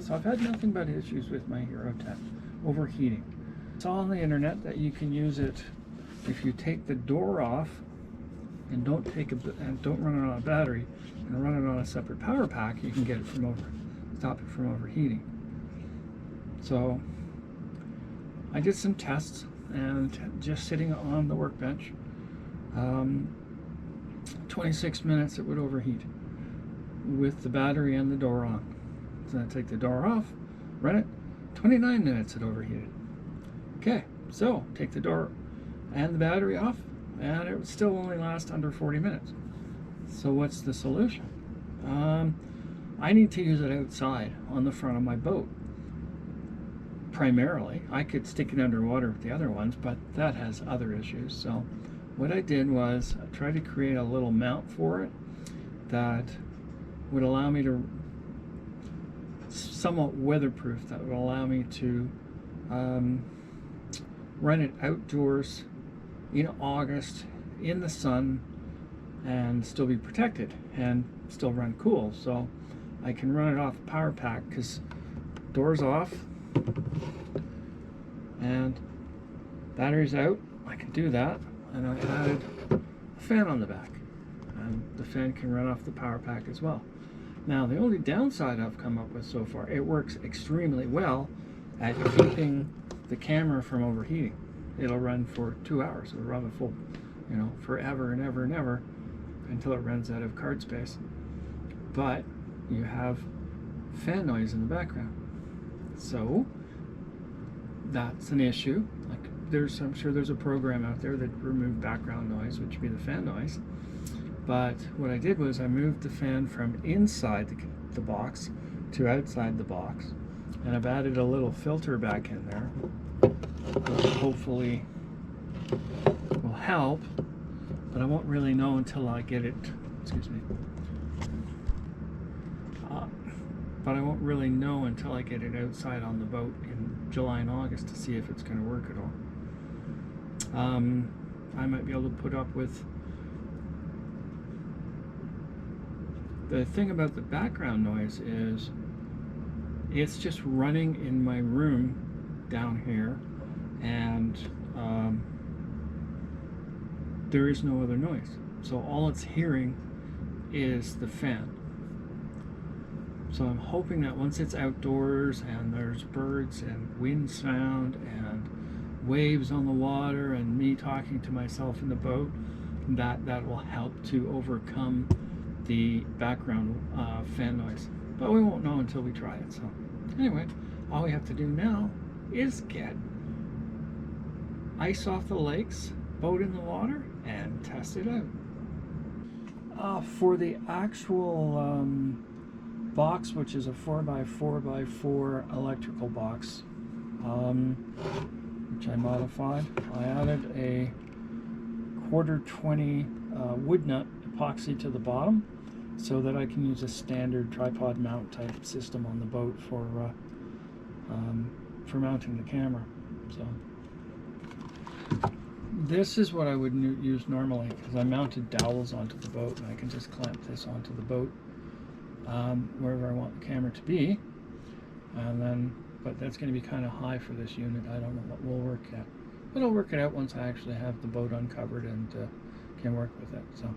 so I've had nothing but issues with my Hero 10 overheating. I saw on the internet that you can use it if you take the door off and don't run it on a battery and run it on a separate power pack. You can get it stop it from overheating. So I did some tests, and just sitting on the workbench, 26 minutes it would overheat with the battery and the door on. So I take the door off, run it, 29 minutes it overheated. Okay, so take the door and the battery off, and it would still only last under 40 minutes. So what's the solution? I need to use it outside on the front of my boat. Primarily, I could stick it underwater with the other ones, but that has other issues. So what I did was I tried to create a little mount for it that would allow me to, somewhat weatherproof, that would allow me to run it outdoors in August in the sun and still be protected and still run cool. So I can run it off a power pack, because doors off and batteries out. I can do that, and I added a fan on the back, and the fan can run off the power pack as well. Now the only downside I've come up with so far, it works extremely well at keeping the camera from overheating. It'll run for 2 hours. It'll run the full, forever and ever and ever until it runs out of card space. But you have fan noise in the background, so that's an issue. Like I'm sure there's a program out there that removes background noise, which would be the fan noise. But what I did was I moved the fan from inside the box to outside the box, and I've added a little filter back in there, which hopefully will help, but I won't really know until I get it, but I won't really know until I get it outside on the boat in July and August to see if it's going to work at all. I might be able to put up with the thing about the background noise is it's just running in my room down here, and there is no other noise. So all it's hearing is the fan. So I'm hoping that once it's outdoors and there's birds and wind sound and waves on the water and me talking to myself in the boat, that will help to overcome the background fan noise. But we won't know until we try it. So anyway, all we have to do now is get ice off the lakes, boat in the water, and test it out. For the actual box, which is a 4x4x4 electrical box, which I modified, I added a 1/4-20 wood nut epoxy to the bottom, so that I can use a standard tripod mount type system on the boat for mounting the camera. So this is what I would use normally, because I mounted dowels onto the boat, and I can just clamp this onto the boat wherever I want the camera to be. And then, but that's going to be kind of high for this unit. I don't know what we'll work at, but I'll work it out once I actually have the boat uncovered and can work with it. So